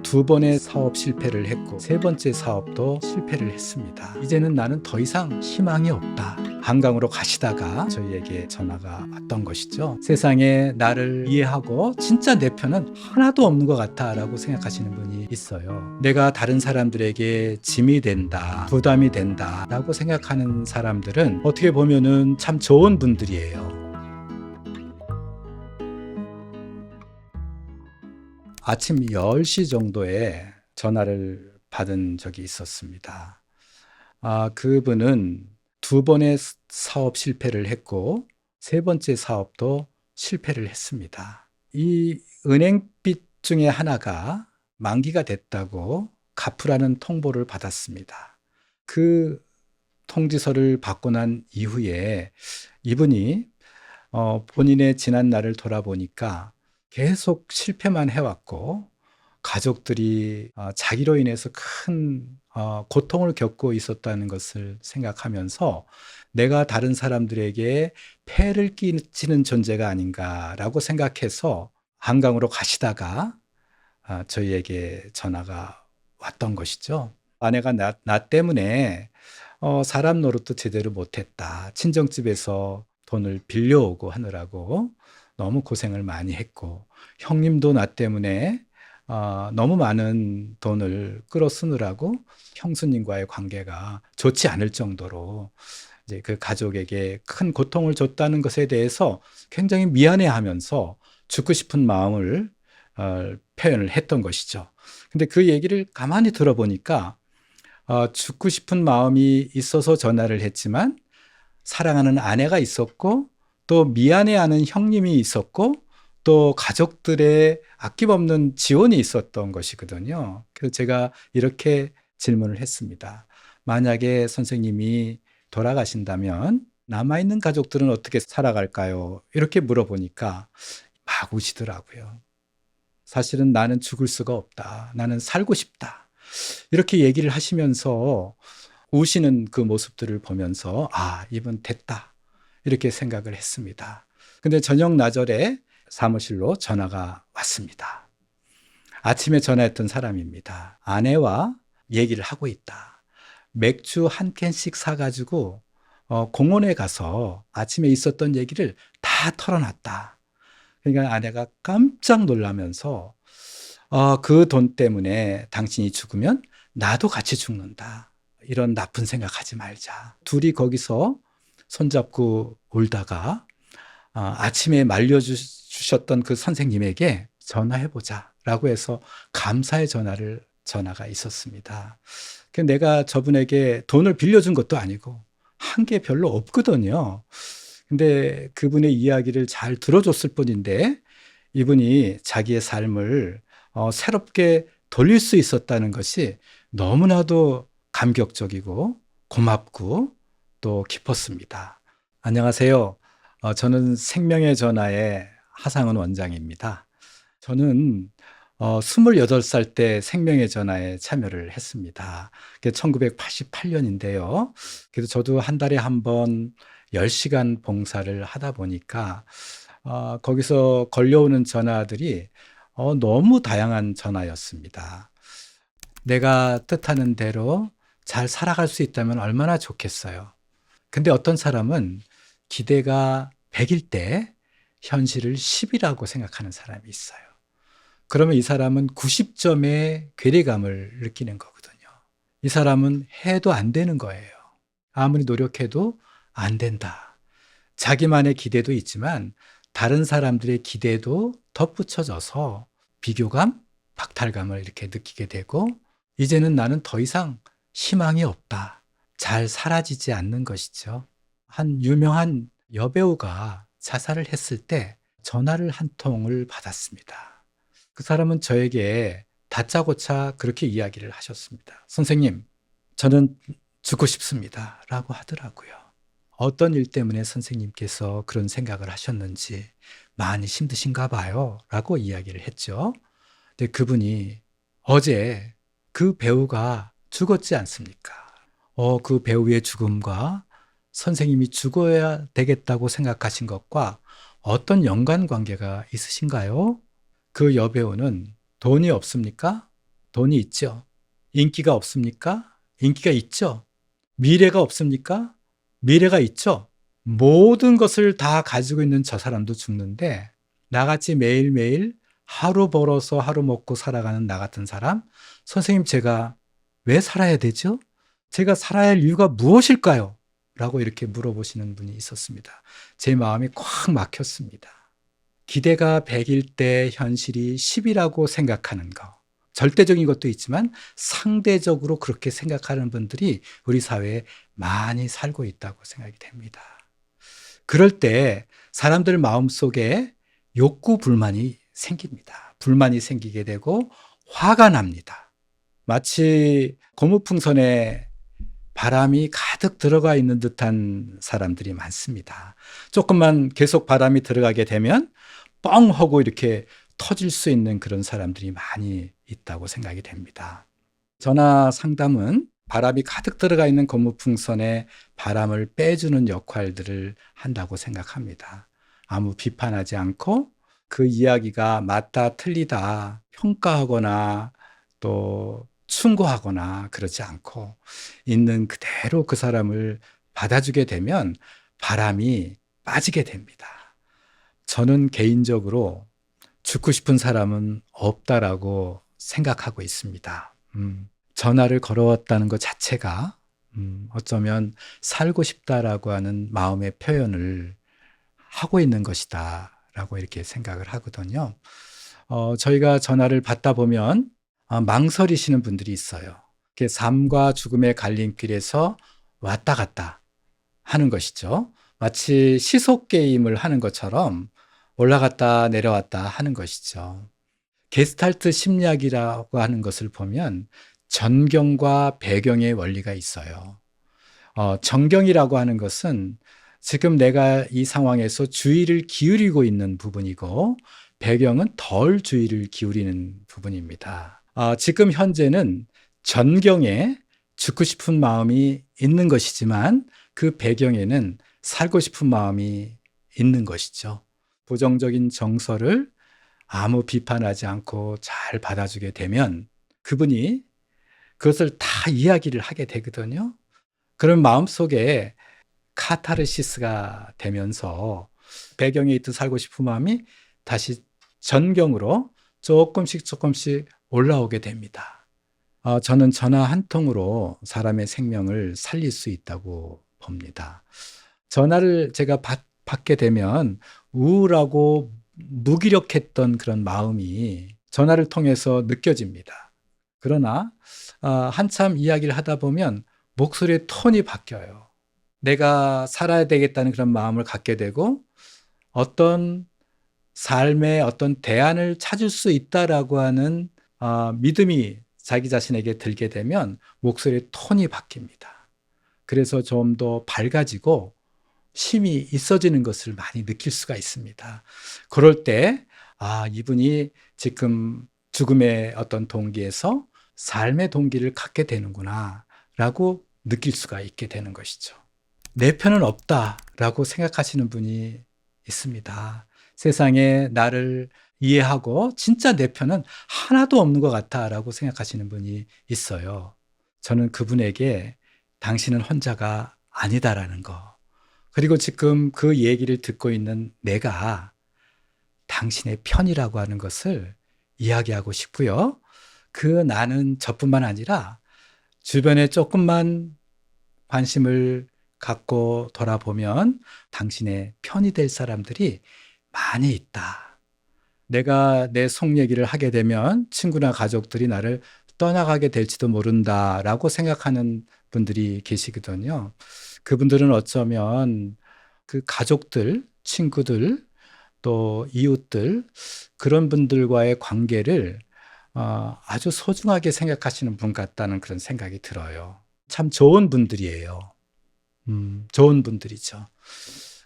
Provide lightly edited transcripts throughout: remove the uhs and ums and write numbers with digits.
두 번의 사업 실패를 했고 세 번째 사업도 실패를 했습니다. 이제는 나는 더 이상 희망이 없다. 한강으로 가시다가 저희에게 전화가 왔던 것이죠. 세상에 나를 이해하고 진짜 내 편은 하나도 없는 것 같아 라고 생각하시는 분이 있어요. 내가 다른 사람들에게 짐이 된다, 부담이 된다 라고 생각하는 사람들은 어떻게 보면은 참 좋은 분들이에요. 아침 10시 정도에 전화를 받은 적이 있었습니다. 그분은 두 번의 사업 실패를 했고 세 번째 사업도 실패를 했습니다. 이 은행빚 중에 하나가 만기가 됐다고 갚으라는 통보를 받았습니다. 그 통지서를 받고 난 이후에 이분이 본인의 지난 날을 돌아보니까 계속 실패만 해왔고 가족들이 자기로 인해서 큰 고통을 겪고 있었다는 것을 생각하면서 내가 다른 사람들에게 폐를 끼치는 존재가 아닌가라고 생각해서 한강으로 가시다가 저희에게 전화가 왔던 것이죠. 아내가 나 때문에 사람 노릇도 제대로 못했다. 친정집에서 돈을 빌려오고 하느라고 너무 고생을 많이 했고, 형님도 나 때문에 너무 많은 돈을 끌어 쓰느라고 형수님과의 관계가 좋지 않을 정도로 이제 그 가족에게 큰 고통을 줬다는 것에 대해서 굉장히 미안해하면서 죽고 싶은 마음을 표현을 했던 것이죠. 근데 그 얘기를 가만히 들어보니까 죽고 싶은 마음이 있어서 전화를 했지만 사랑하는 아내가 있었고 또 미안해하는 형님이 있었고 또 가족들의 아낌없는 지원이 있었던 것이거든요. 그래서 제가 이렇게 질문을 했습니다. 만약에 선생님이 돌아가신다면 남아있는 가족들은 어떻게 살아갈까요? 이렇게 물어보니까 막 우시더라고요. 사실은 나는 죽을 수가 없다. 나는 살고 싶다. 이렇게 얘기를 하시면서 우시는 그 모습들을 보면서 이분 됐다. 이렇게 생각을 했습니다. 근데 저녁 나절에 사무실로 전화가 왔습니다. 아침에 전화했던 사람입니다. 아내와 얘기를 하고 있다. 맥주 한 캔씩 사가지고 공원에 가서 아침에 있었던 얘기를 다 털어놨다. 그러니까 아내가 깜짝 놀라면서 그 돈 때문에 당신이 죽으면 나도 같이 죽는다. 이런 나쁜 생각하지 말자. 둘이 거기서 손잡고 울다가 아침에 말려주셨던 그 선생님에게 전화해보자 라고 해서 감사의 전화가 있었습니다. 내가 저분에게 돈을 빌려준 것도 아니고 한 게 별로 없거든요. 근데 그분의 이야기를 잘 들어줬을 뿐인데 이분이 자기의 삶을 새롭게 돌릴 수 있었다는 것이 너무나도 감격적이고 고맙고 또 기뻤습니다. 안녕하세요. 저는 생명의 전화의 하상은 원장입니다. 저는 28살 때 생명의 전화에 참여를 했습니다. 그게 1988년인데요. 그래서 저도 한 달에 한 번 10시간 봉사를 하다 보니까 거기서 걸려오는 전화들이 너무 다양한 전화였습니다. 내가 뜻하는 대로 잘 살아갈 수 있다면 얼마나 좋겠어요. 근데 어떤 사람은 기대가 100일 때 현실을 10이라고 생각하는 사람이 있어요. 그러면 이 사람은 90점의 괴리감을 느끼는 거거든요. 이 사람은 해도 안 되는 거예요. 아무리 노력해도 안 된다. 자기만의 기대도 있지만 다른 사람들의 기대도 덧붙여져서 비교감, 박탈감을 이렇게 느끼게 되고 이제는 나는 더 이상 희망이 없다. 잘 사라지지 않는 것이죠. 한 유명한 여배우가 자살을 했을 때 전화를 한 통을 받았습니다. 그 사람은 저에게 다짜고짜 그렇게 이야기를 하셨습니다. 선생님, 저는 죽고 싶습니다. 라고 하더라고요. 어떤 일 때문에 선생님께서 그런 생각을 하셨는지 많이 힘드신가 봐요. 라고 이야기를 했죠. 근데 그분이 어제 그 배우가 죽었지 않습니까? 그 배우의 죽음과 선생님이 죽어야 되겠다고 생각하신 것과 어떤 연관관계가 있으신가요? 그 여배우는 돈이 없습니까? 돈이 있죠. 인기가 없습니까? 인기가 있죠. 미래가 없습니까? 미래가 있죠. 모든 것을 다 가지고 있는 저 사람도 죽는데 나같이 매일매일 하루 벌어서 하루 먹고 살아가는 나 같은 사람, 선생님 제가 왜 살아야 되죠? 제가 살아야 할 이유가 무엇일까요? 라고 이렇게 물어보시는 분이 있었습니다. 제 마음이 꽉 막혔습니다. 기대가 100일 때 현실이 10이라고 생각하는 거. 절대적인 것도 있지만 상대적으로 그렇게 생각하는 분들이 우리 사회에 많이 살고 있다고 생각이 됩니다. 그럴 때 사람들 마음속에 욕구 불만이 생깁니다. 불만이 생기게 되고 화가 납니다. 마치 고무풍선에 바람이 가득 들어가 있는 듯한 사람들이 많습니다. 조금만 계속 바람이 들어가게 되면 뻥 하고 이렇게 터질 수 있는 그런 사람들이 많이 있다고 생각이 됩니다. 전화 상담은 바람이 가득 들어가 있는 고무풍선에 바람을 빼주는 역할들을 한다고 생각합니다. 아무 비판하지 않고 그 이야기가 맞다 틀리다 평가하거나 또 충고하거나 그러지 않고 있는 그대로 그 사람을 받아주게 되면 바람이 빠지게 됩니다. 저는 개인적으로 죽고 싶은 사람은 없다라고 생각하고 있습니다. 전화를 걸어왔다는 것 자체가 어쩌면 살고 싶다라고 하는 마음의 표현을 하고 있는 것이다 라고 이렇게 생각을 하거든요. 저희가 전화를 받다 보면 망설이시는 분들이 있어요. 삶과 죽음의 갈림길에서 왔다 갔다 하는 것이죠. 마치 시속 게임을 하는 것처럼 올라갔다 내려왔다 하는 것이죠. 게스탈트 심리학이라고 하는 것을 보면 전경과 배경의 원리가 있어요. 전경이라고 하는 것은 지금 내가 이 상황에서 주의를 기울이고 있는 부분이고 배경은 덜 주의를 기울이는 부분입니다. 지금 현재는 전경에 죽고 싶은 마음이 있는 것이지만 그 배경에는 살고 싶은 마음이 있는 것이죠. 부정적인 정서를 아무 비판하지 않고 잘 받아주게 되면 그분이 그것을 다 이야기를 하게 되거든요. 그런 마음속에 카타르시스가 되면서 배경에 있던 살고 싶은 마음이 다시 전경으로 조금씩 올라오게 됩니다. 저는 전화 한 통으로 사람의 생명을 살릴 수 있다고 봅니다. 전화를 제가 받게 되면 우울하고 무기력했던 그런 마음이 전화를 통해서 느껴집니다. 그러나 한참 이야기를 하다 보면 목소리의 톤이 바뀌어요. 내가 살아야 되겠다는 그런 마음을 갖게 되고 어떤 삶의 어떤 대안을 찾을 수 있다라고 하는 믿음이 자기 자신에게 들게 되면 목소리의 톤이 바뀝니다. 그래서 좀 더 밝아지고 힘이 있어지는 것을 많이 느낄 수가 있습니다. 그럴 때, 이분이 지금 죽음의 어떤 동기에서 삶의 동기를 갖게 되는구나, 라고 느낄 수가 있게 되는 것이죠. 내 편은 없다라고 생각하시는 분이 있습니다. 세상에 나를 이해하고 진짜 내 편은 하나도 없는 것 같다라고 생각하시는 분이 있어요. 저는 그분에게 당신은 혼자가 아니다라는 거. 그리고 지금 그 얘기를 듣고 있는 내가 당신의 편이라고 하는 것을 이야기하고 싶고요. 그 나는 저뿐만 아니라 주변에 조금만 관심을 갖고 돌아보면 당신의 편이 될 사람들이 많이 있다. 내가 내 속 얘기를 하게 되면 친구나 가족들이 나를 떠나가게 될지도 모른다라고 생각하는 분들이 계시거든요. 그분들은 어쩌면 그 가족들, 친구들, 또 이웃들, 그런 분들과의 관계를 아주 소중하게 생각하시는 분 같다는 그런 생각이 들어요. 참 좋은 분들이에요. 좋은 분들이죠.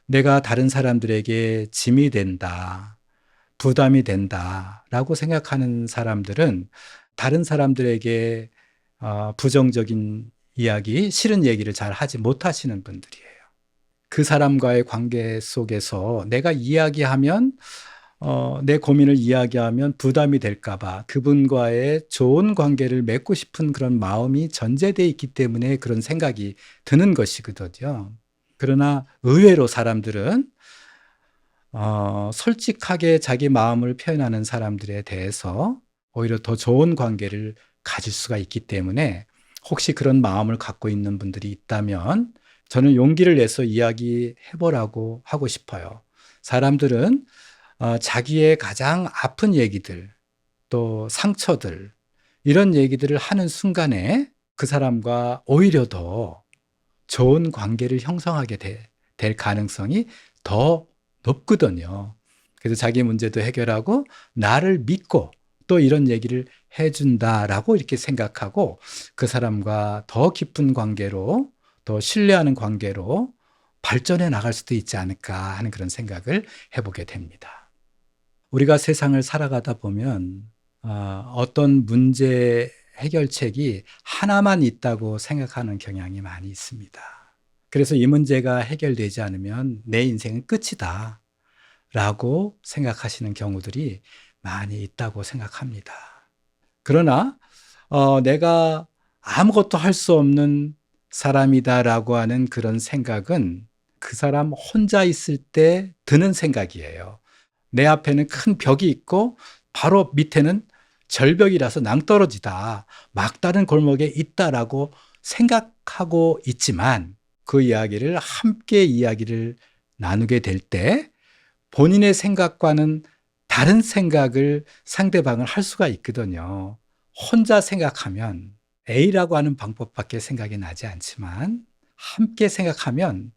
내가 다른 사람들에게 짐이 된다, 부담이 된다라고 생각하는 사람들은 다른 사람들에게 부정적인 이야기, 싫은 얘기를 잘 하지 못하시는 분들이에요. 그 사람과의 관계 속에서 내가 이야기하면 내 고민을 이야기하면 부담이 될까 봐 그분과의 좋은 관계를 맺고 싶은 그런 마음이 전제되어 있기 때문에 그런 생각이 드는 것이거든요. 그러나 의외로 사람들은 솔직하게 자기 마음을 표현하는 사람들에 대해서 오히려 더 좋은 관계를 가질 수가 있기 때문에 혹시 그런 마음을 갖고 있는 분들이 있다면 저는 용기를 내서 이야기해 보라고 하고 싶어요. 사람들은 자기의 가장 아픈 얘기들, 또 상처들, 이런 얘기들을 하는 순간에 그 사람과 오히려 더 좋은 관계를 형성하게 될 가능성이 더 높거든요. 그래서 자기 문제도 해결하고 나를 믿고 또 이런 얘기를 해준다라고 이렇게 생각하고 그 사람과 더 깊은 관계로, 더 신뢰하는 관계로 발전해 나갈 수도 있지 않을까 하는 그런 생각을 해보게 됩니다. 우리가 세상을 살아가다 보면 어떤 문제 해결책이 하나만 있다고 생각하는 경향이 많이 있습니다. 그래서 이 문제가 해결되지 않으면 내 인생은 끝이다 라고 생각하시는 경우들이 많이 있다고 생각합니다. 그러나 내가 아무것도 할 수 없는 사람이다라고 하는 그런 생각은 그 사람 혼자 있을 때 드는 생각이에요. 내 앞에는 큰 벽이 있고 바로 밑에는 절벽이라서 낭떠러지다. 막다른 골목에 있다라고 생각하고 있지만 그 이야기를 함께 이야기를 나누게 될 때 본인의 생각과는 다른 생각을 상대방을 할 수가 있거든요. 혼자 생각하면 A라고 하는 방법밖에 생각이 나지 않지만 함께 생각하면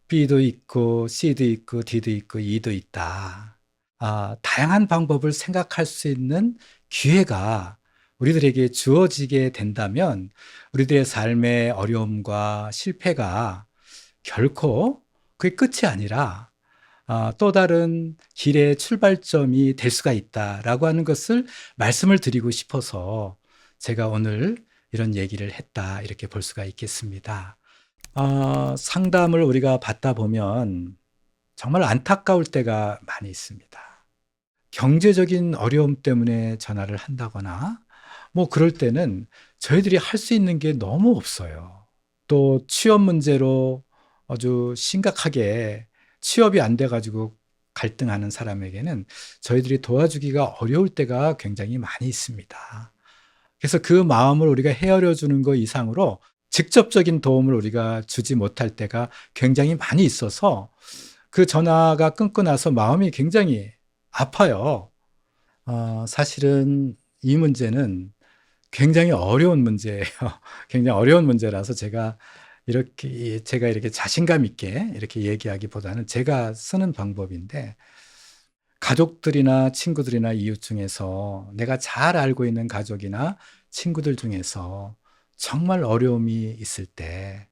B도 있고 C도 있고 D도 있고 E도 있다. 다양한 방법을 생각할 수 있는 기회가 우리들에게 주어지게 된다면 우리들의 삶의 어려움과 실패가 결코 그게 끝이 아니라 또 다른 길의 출발점이 될 수가 있다라고 하는 것을 말씀을 드리고 싶어서 제가 오늘 이런 얘기를 했다 이렇게 볼 수가 있겠습니다. 상담을 우리가 받다 보면 정말 안타까울 때가 많이 있습니다. 경제적인 어려움 때문에 전화를 한다거나 뭐 그럴 때는 저희들이 할 수 있는 게 너무 없어요. 또 취업 문제로 아주 심각하게 취업이 안 돼 가지고 갈등하는 사람에게는 저희들이 도와주기가 어려울 때가 굉장히 많이 있습니다. 그래서 그 마음을 우리가 헤아려 주는 것 이상으로 직접적인 도움을 우리가 주지 못할 때가 굉장히 많이 있어서 그 전화가 끊고 나서 마음이 굉장히 아파요. 사실은 이 문제는 굉장히 어려운 문제예요. 굉장히 어려운 문제라서 제가 이렇게 자신감 있게 이렇게 얘기하기보다는 제가 쓰는 방법인데 가족들이나 친구들이나 이웃 중에서 내가 잘 알고 있는 가족이나 친구들 중에서 정말 어려움이 있을 때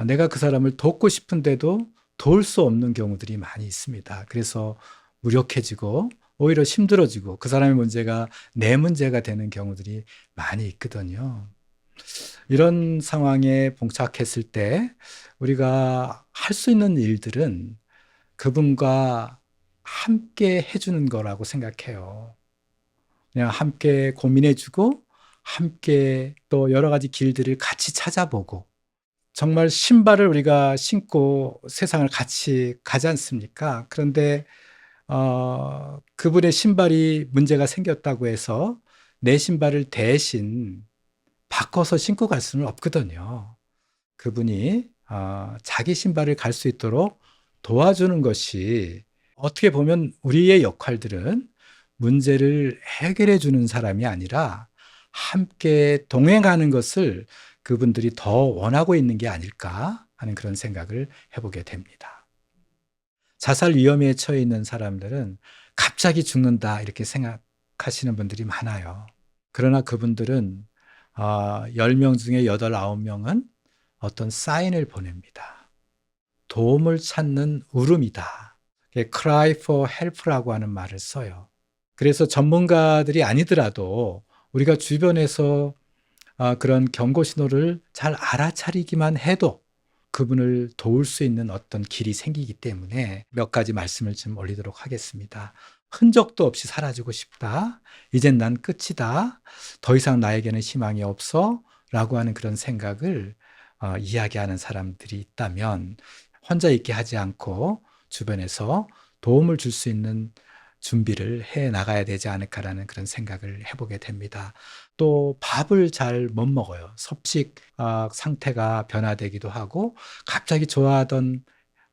내가 그 사람을 돕고 싶은데도 도울 수 없는 경우들이 많이 있습니다. 그래서 무력해지고 오히려 힘들어지고 그 사람의 문제가 내 문제가 되는 경우들이 많이 있거든요. 이런 상황에 봉착했을 때 우리가 할 수 있는 일들은 그분과 함께 해주는 거라고 생각해요. 그냥 함께 고민해주고 함께 또 여러 가지 길들을 같이 찾아보고 정말 신발을 우리가 신고 세상을 같이 가지 않습니까? 그런데 그분의 신발이 문제가 생겼다고 해서 내 신발을 대신 바꿔서 신고 갈 수는 없거든요. 그분이 자기 신발을 갈 수 있도록 도와주는 것이 어떻게 보면 우리의 역할들은 문제를 해결해 주는 사람이 아니라 함께 동행하는 것을 그분들이 더 원하고 있는 게 아닐까 하는 그런 생각을 해보게 됩니다. 자살 위험에 처해 있는 사람들은 갑자기 죽는다 이렇게 생각하시는 분들이 많아요. 그러나 그분들은 10명 중에 8, 9명은 어떤 사인을 보냅니다. 도움을 찾는 울음이다. cry for help라고 하는 말을 써요. 그래서 전문가들이 아니더라도 우리가 주변에서 그런 경고 신호를 잘 알아차리기만 해도 그분을 도울 수 있는 어떤 길이 생기기 때문에 몇 가지 말씀을 좀 올리도록 하겠습니다. 흔적도 없이 사라지고 싶다. 이젠 난 끝이다. 더 이상 나에게는 희망이 없어. 라고 하는 그런 생각을 이야기하는 사람들이 있다면 혼자 있게 하지 않고 주변에서 도움을 줄 수 있는 준비를 해 나가야 되지 않을까라는 그런 생각을 해보게 됩니다. 또 밥을 잘 못 먹어요. 섭식 상태가 변화되기도 하고 갑자기 좋아하던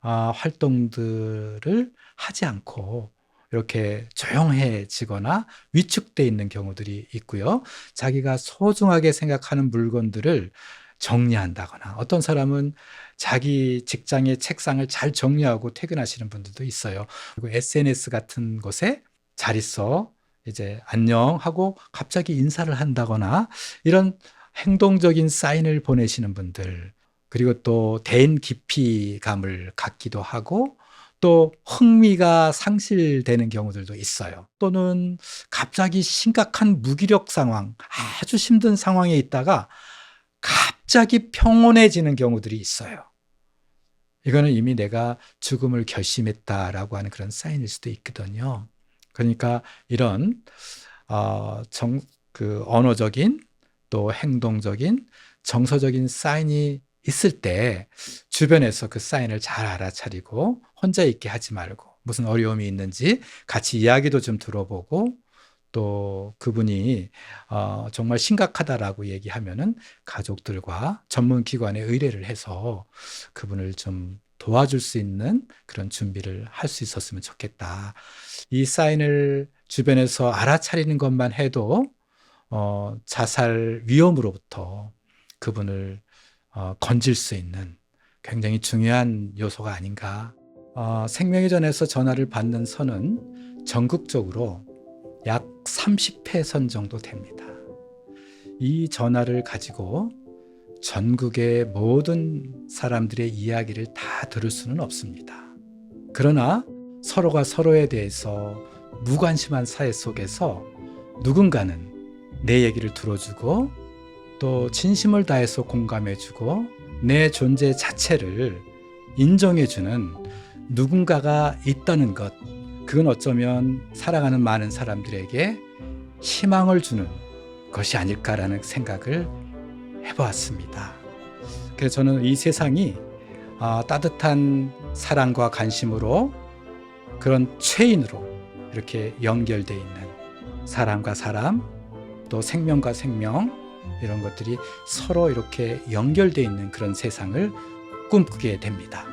활동들을 하지 않고 이렇게 조용해지거나 위축돼 있는 경우들이 있고요. 자기가 소중하게 생각하는 물건들을 정리한다거나 어떤 사람은 자기 직장의 책상을 잘 정리하고 퇴근하시는 분들도 있어요. 그리고 SNS 같은 곳에 잘 있어 이제 안녕 하고 갑자기 인사를 한다거나 이런 행동적인 사인을 보내시는 분들, 그리고 또 대인 기피감을 갖기도 하고 또 흥미가 상실되는 경우들도 있어요. 또는 갑자기 심각한 무기력 상황, 아주 힘든 상황에 있다가 갑자기 평온해지는 경우들이 있어요. 이거는 이미 내가 죽음을 결심했다라고 하는 그런 사인일 수도 있거든요. 그러니까 이런 언어적인 또 행동적인 정서적인 사인이 있을 때 주변에서 그 사인을 잘 알아차리고 혼자 있게 하지 말고 무슨 어려움이 있는지 같이 이야기도 좀 들어보고 또 그분이 정말 심각하다라고 얘기하면은 가족들과 전문 기관에 의뢰를 해서 그분을 좀 도와줄 수 있는 그런 준비를 할 수 있었으면 좋겠다. 이 사인을 주변에서 알아차리는 것만 해도 자살 위험으로부터 그분을 건질 수 있는 굉장히 중요한 요소가 아닌가. 생명의 전에서 전화를 받는 선은 전국적으로 약 30회 선 정도 됩니다. 이 전화를 가지고 전국의 모든 사람들의 이야기를 다 들을 수는 없습니다. 그러나 서로가 서로에 대해서 무관심한 사회 속에서 누군가는 내 얘기를 들어주고 또 진심을 다해서 공감해주고 내 존재 자체를 인정해주는 누군가가 있다는 것, 그건 어쩌면 사랑하는 많은 사람들에게 희망을 주는 것이 아닐까라는 생각을 해보았습니다. 그래서 저는 이 세상이 따뜻한 사랑과 관심으로 그런 체인으로 이렇게 연결되어 있는 사람과 사람, 또 생명과 생명, 이런 것들이 서로 이렇게 연결되어 있는 그런 세상을 꿈꾸게 됩니다.